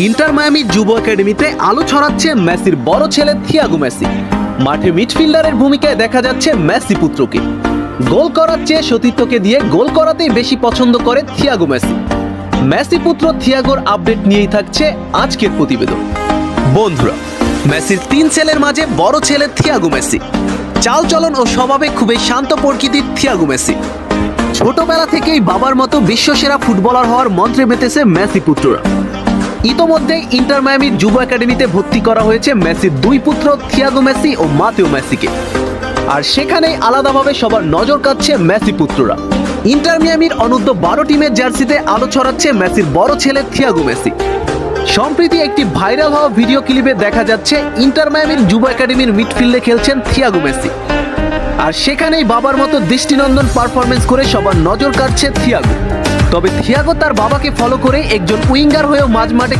Inter Miami যুব একাডেমিতে আলো ছড়াচ্ছে মেসির বড় ছেলে থিয়াগো মেসি। মাঠে মিডফিল্ডারের ভূমিকায় দেখা যাচ্ছে মেসি পুত্রকে। গোল করার চেয়ে সতীর্থকে দিয়ে গোল করাতেই বেশি পছন্দ করে থিয়াগো মেসি। মেসি পুত্র থিয়াগোর আপডেট নিয়েই থাকছে আজকের প্রতিবেদন। বন্ধুরা, মেসির 3 ছেলের মাঝে বড় ছেলে থিয়াগো মেসি। চালচলন ও স্বভাবে খুবই শান্ত প্রকৃতির থিয়াগো মেসি। ছোটবেলা থেকেই বাবার মতো বিশ্বসেরা ফুটবলার হওয়ার মন্ত্রে মেতেছে মেসি পুত্ররা। ইতোমধ্যেই ইন্টার মায়ামির যুব একাডেমিতে ভর্তি করা হয়েছে মেসির 2 পুত্র থিয়াগো মেসি ও মাতেও মেসিকে। আর সেখানেই আলাদাভাবে সবার নজর কাটছে মেসি পুত্ররা। ইন্টার মায়ামির অনূর্ধ্ব 12 টিমের জার্সিতে আলো ছড়াচ্ছে মেসির বড় ছেলে থিয়াগো মেসি। সম্প্রতি একটি ভাইরাল হওয়া ভিডিও ক্লিপে দেখা যাচ্ছে ইন্টার মায়ামির যুব একাডেমির মিডফিল্ডে খেলছেন থিয়াগো মেসি। আর সেখানেই বাবার মতো দৃষ্টিনন্দন পারফরমেন্স করে সবার নজর কাটছে থিয়াগো। তবে থিয়াগো তার বাবাকে ফলো করে একজন উইঙ্গার হয়েও মাঝমাঠে